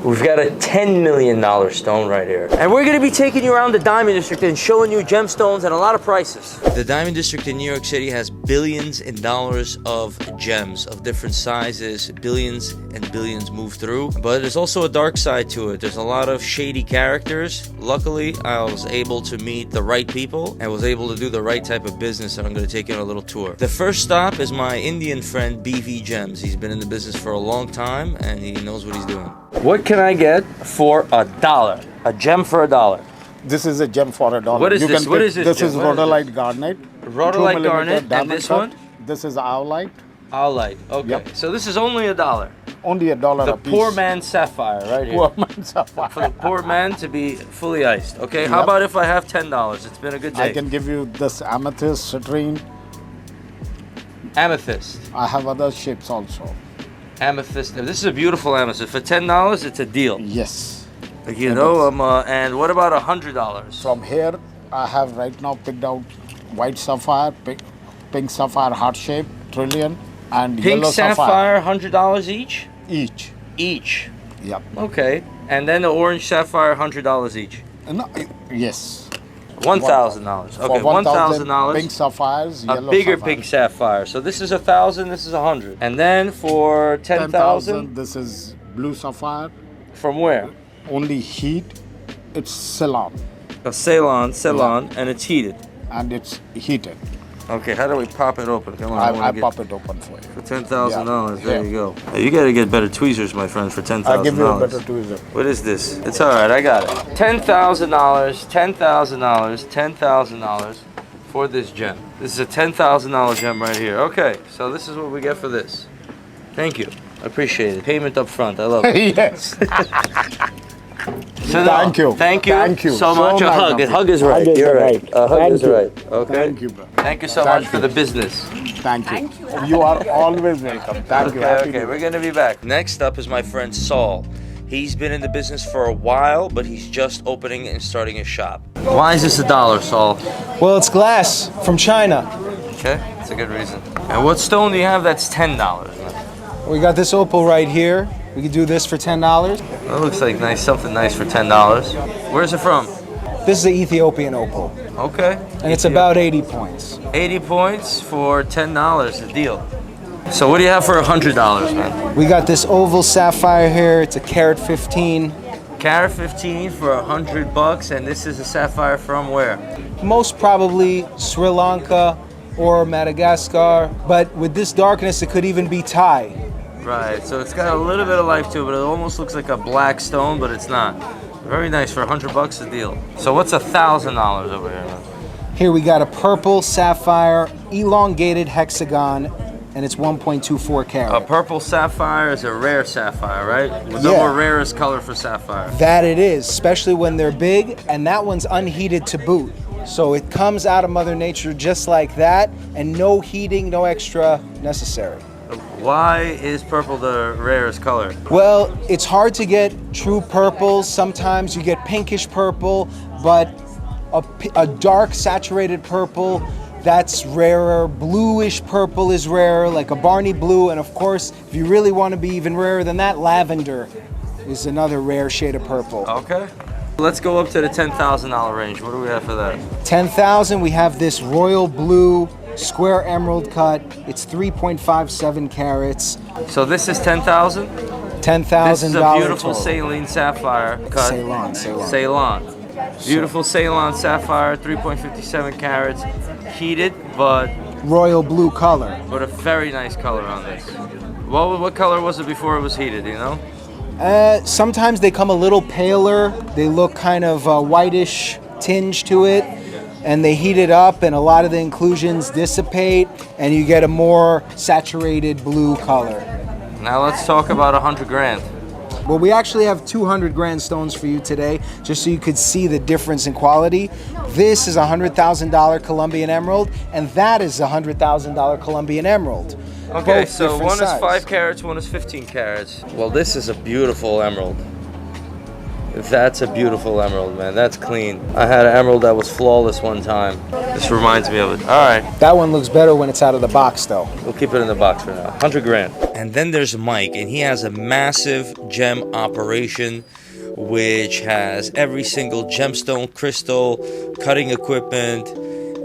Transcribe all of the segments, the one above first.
We've got a $10 million stone right here. And we're gonna be taking you around the Diamond District and showing you gemstones at a lot of prices. The Diamond District in New York City has billions in dollars of gems of different sizes. Billions and billions move through. But there's also a dark side to it. There's a lot of shady characters. Luckily, I was able to meet the right people and was able to do the right type of business, and I'm gonna take you on a little tour. The first stop is my Indian friend, BV Gems. He's been in the business for a long time and he knows what he's doing. What can I get for $1? A gem for $1? This is a gem for $1. What is this? What is this? This is rhodolite garnet. Rhodolite garnet, and this one? This is owlite. Owlite, okay. Yep. So this is only $1. Only $1 a piece. The poor man's sapphire right here. Poor man's sapphire. For the poor man to be fully iced, okay? How about if I have $10? It's been a good day. I can give you this amethyst, citrine. Amethyst. I have other shapes also. Amethyst. This is a beautiful amethyst. For $10, it's a deal. Yes. Like, you know, and what about $100? From here, I have right now picked out white sapphire, pink sapphire heart shape, trillion, and pink yellow sapphire, $100 each? Each. Each. Yep. Okay. And then the orange sapphire, $100 each? No, yes. $1,000. Okay, $1,000. Pink sapphires, yellow a bigger sapphire. pink sapphire. So this is 1,000. This is 100. And then for 10,000, this is blue sapphire. From where? Only heat. It's Ceylon. Ceylon, and it's heated. And it's heated. Okay, how do we pop it open? Come on, I pop it open for you. For $10,000, there you go. Hey, you gotta get better tweezers, my friend, for $10,000. I'll give you a better tweezer. What is this? It's all right, I got it. $10,000, $10,000 for this gem. This is a $10,000 gem right here. Okay, so this is what we get for this. Thank you, I appreciate it. Payment up front, I love it. Yes. So thank you. Thank you. Thank you so much. A hug. A hug is right. You're right. A hug is right. Okay. Thank you, bro. Thank you so much for the business. Thank you. You are always welcome. Thank you. Okay, we're gonna be back. Next up is my friend Saul. He's been in the business for a while, but he's just opening and starting his shop. Why is this $1, Saul? Well, it's glass from China. Okay, that's a good reason. And what stone do you have that's $10? We got this opal right here. We could do this for $10. That looks like nice, something nice for $10. Where's it from? This is the Ethiopian opal. Okay. And it's about 80 points. 80 points for $10, a deal. So what do you have for $100, man? We got this oval sapphire here. It's a carat 15. Carat 15 for $100, and this is a sapphire from where? Most probably Sri Lanka or Madagascar. But with this darkness, it could even be Thai. Right, so it's got a little bit of life to it, but it almost looks like a black stone, but it's not. Very nice for $100 a deal. So what's $1,000 over here, man? Here we got a purple sapphire, elongated hexagon, and it's 1.24 carat. A purple sapphire is a rare sapphire, right? The more rarest color for sapphire. That it is, especially when they're big, and that one's unheated to boot. So it comes out of Mother Nature just like that, and no heating, no extra necessary. Why is purple the rarest color? Well, it's hard to get true purples. Sometimes you get pinkish purple, but a dark saturated purple, that's rarer. Bluish purple is rarer, like a Barney blue. And of course, if you really want to be even rarer than that, lavender is another rare shade of purple. Okay. Let's go up to the $10,000 range. What do we have for that? 10,000, we have this royal blue square emerald cut. It's 3.57 carats. So this is 10,000? $10,000. This is a beautiful saline sapphire cut. Ceylon. Beautiful Ceylon sapphire, 3.57 carats, heated, but royal blue color. But a very nice color on this. What color was it before it was heated? Do you know? Sometimes they come a little paler. They look kind of whitish tinge to it. And they heat it up, and a lot of the inclusions dissipate, and you get a more saturated blue color. Now let's talk about 100 grand. Well, we actually have 200 grand stones for you today, just so you could see the difference in quality. This is a $100,000 Colombian emerald, and that is a $100,000 Colombian emerald. Okay, so one is 5 carats, one is 15 carats. Well, this is a beautiful emerald. That's a beautiful emerald, man. That's clean. I had an emerald that was flawless one time. This reminds me of it. All right. That one looks better when it's out of the box, though. We'll keep it in the box for now. 100 grand. And then there's Mike, and he has a massive gem operation which has every single gemstone, crystal, cutting equipment,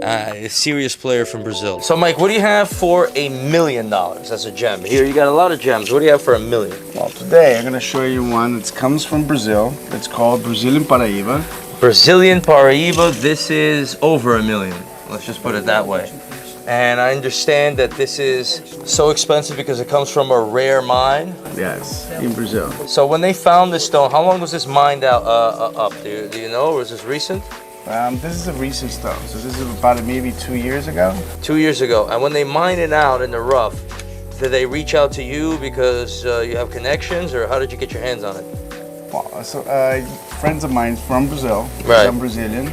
a serious player from Brazil. So Mike, what do you have for $1 million as a gem? Here you got a lot of gems. What do you have for $1 million? Well, today I'm going to show you one that comes from Brazil. It's called Brazilian Paraíba. Brazilian Paraíba. This is over $1 million. Let's just put it that way. And I understand that this is so expensive because it comes from a rare mine. Yes, in Brazil. So when they found this stone, how long was this mined out up? Do you know, or is this recent? This is a recent stone, so this is about maybe 2 years ago. 2 years ago. And when they mine it out in the rough, did they reach out to you because you have connections, or how did you get your hands on it? Well, so friends of mine from Brazil, Right. I'm Brazilian,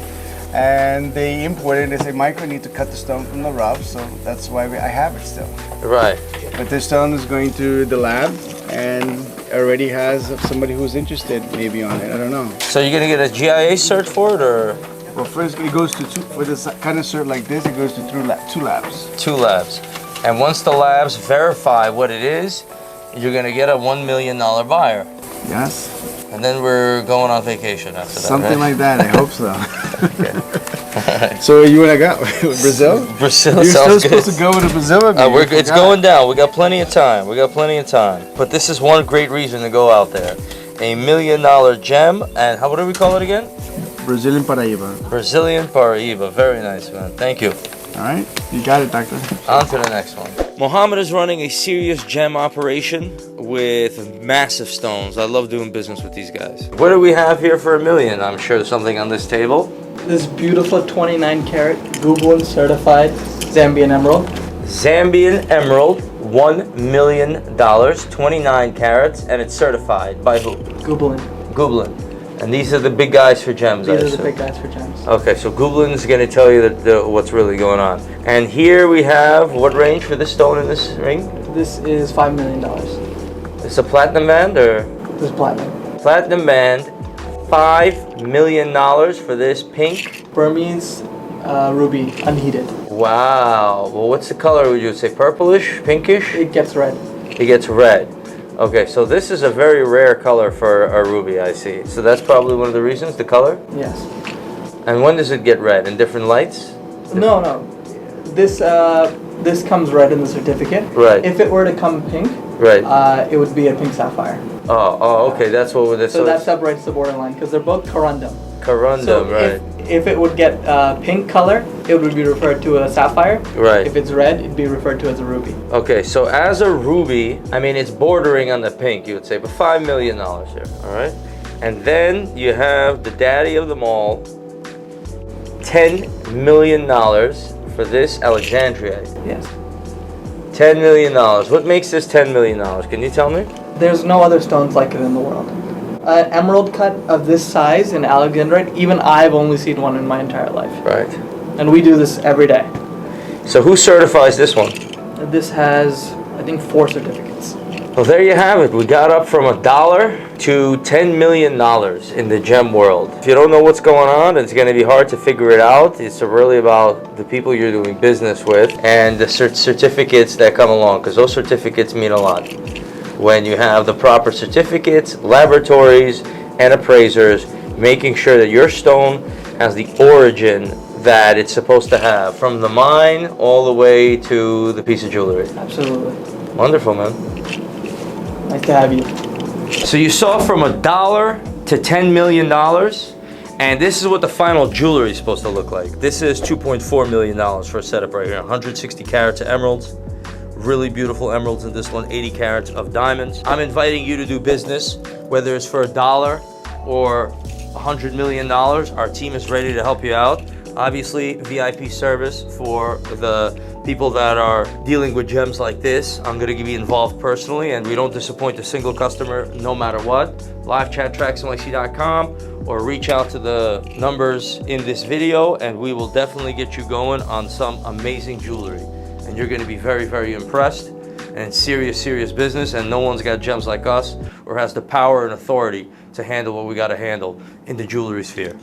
and they imported. They say, Mike, we need to cut the stone from the rough, so that's why I have it still. Right. But this stone is going to the lab, and already has somebody who's interested maybe on it. I don't know. So you're gonna get a GIA cert for it, or? Well, first it goes to for this kind of cert like this, it goes to two labs. 2 labs. And once the labs verify what it is, you're gonna get a $1 million buyer. Yes. And then we're going on vacation after that, Something right? like that, I hope so. Okay. So you wanna go? Brazil? Brazil You're still sounds supposed good. to go with Brazil with me. It's going down. We got plenty of time. But this is one great reason to go out there. $1 million gem, and what do we call it again? Brazilian Paraíba. Brazilian Paraíba. Very nice, man. Thank you. All right, you got it, doctor. On to the next one. Mohammed is running a serious gem operation with massive stones. I love doing business with these guys. What do we have here for $1 million? I'm sure there's something on this table. This beautiful 29 karat Google certified Zambian emerald. Zambian emerald, $1 million, 29 carats, and it's certified by who? Goobelin. Goobelin. And these are the big guys for gems, I These are assume. the big guys for gems. Okay, so Goobelin is going to tell you what's really going on. And here we have, what range for this stone in this ring? This is $5 million. It's a platinum band, or? This is platinum. Platinum band, $5 million for this pink. Burmese ruby, unheated. Wow. Well, what's the color? Would you say purplish, pinkish? It gets red. It gets red. Okay, so this is a very rare color for a ruby, I see. So that's probably one of the reasons, the color? Yes. And when does it get red? In different lights? No. This comes red in the certificate. Right. If it were to come pink, Right. it would be a pink sapphire. Oh, okay, that's what this is. So that separates the borderline because they're both corundum. Corundum, So right. if it would get pink color, it would be referred to as a sapphire. Right. If it's red, it'd be referred to as a ruby. Okay, so as a ruby, I mean, it's bordering on the pink, you would say, but $5 million here, all right? And then you have the daddy of them all, $10 million for this Alexandrite. Yes. $10 million. What makes this $10 million? Can you tell me? There's no other stones like it in the world. An emerald cut of this size in Alexandrite, even I've only seen one in my entire life. Right. And we do this every day. So who certifies this one? This has, I think, 4 certificates. Well, there you have it. We got up from $1 to $10 million in the gem world. If you don't know what's going on, it's going to be hard to figure it out. It's really about the people you're doing business with and the certificates that come along, because those certificates mean a lot. When you have the proper certificates, laboratories, and appraisers, making sure that your stone has the origin that it's supposed to have, from the mine all the way to the piece of jewelry. Absolutely. Wonderful, man. Nice to have you. So you saw from $1 to $10 million, and this is what the final jewelry is supposed to look like. This is $2.4 million for a setup right here. 160 carats of emeralds. Really beautiful emeralds in this one, 80 carats of diamonds. I'm inviting you to do business, whether it's for $1 or $100 million. Our team is ready to help you out. Obviously, VIP service for the people that are dealing with gems like this. I'm going to be involved personally, and we don't disappoint a single customer no matter what. Live chat TraxNYC.com or reach out to the numbers in this video, and we will definitely get you going on some amazing jewelry. And you're going to be very, very impressed. And serious business, and no one's got gems like us. or has the power and authority to handle what we got to handle in the jewelry sphere.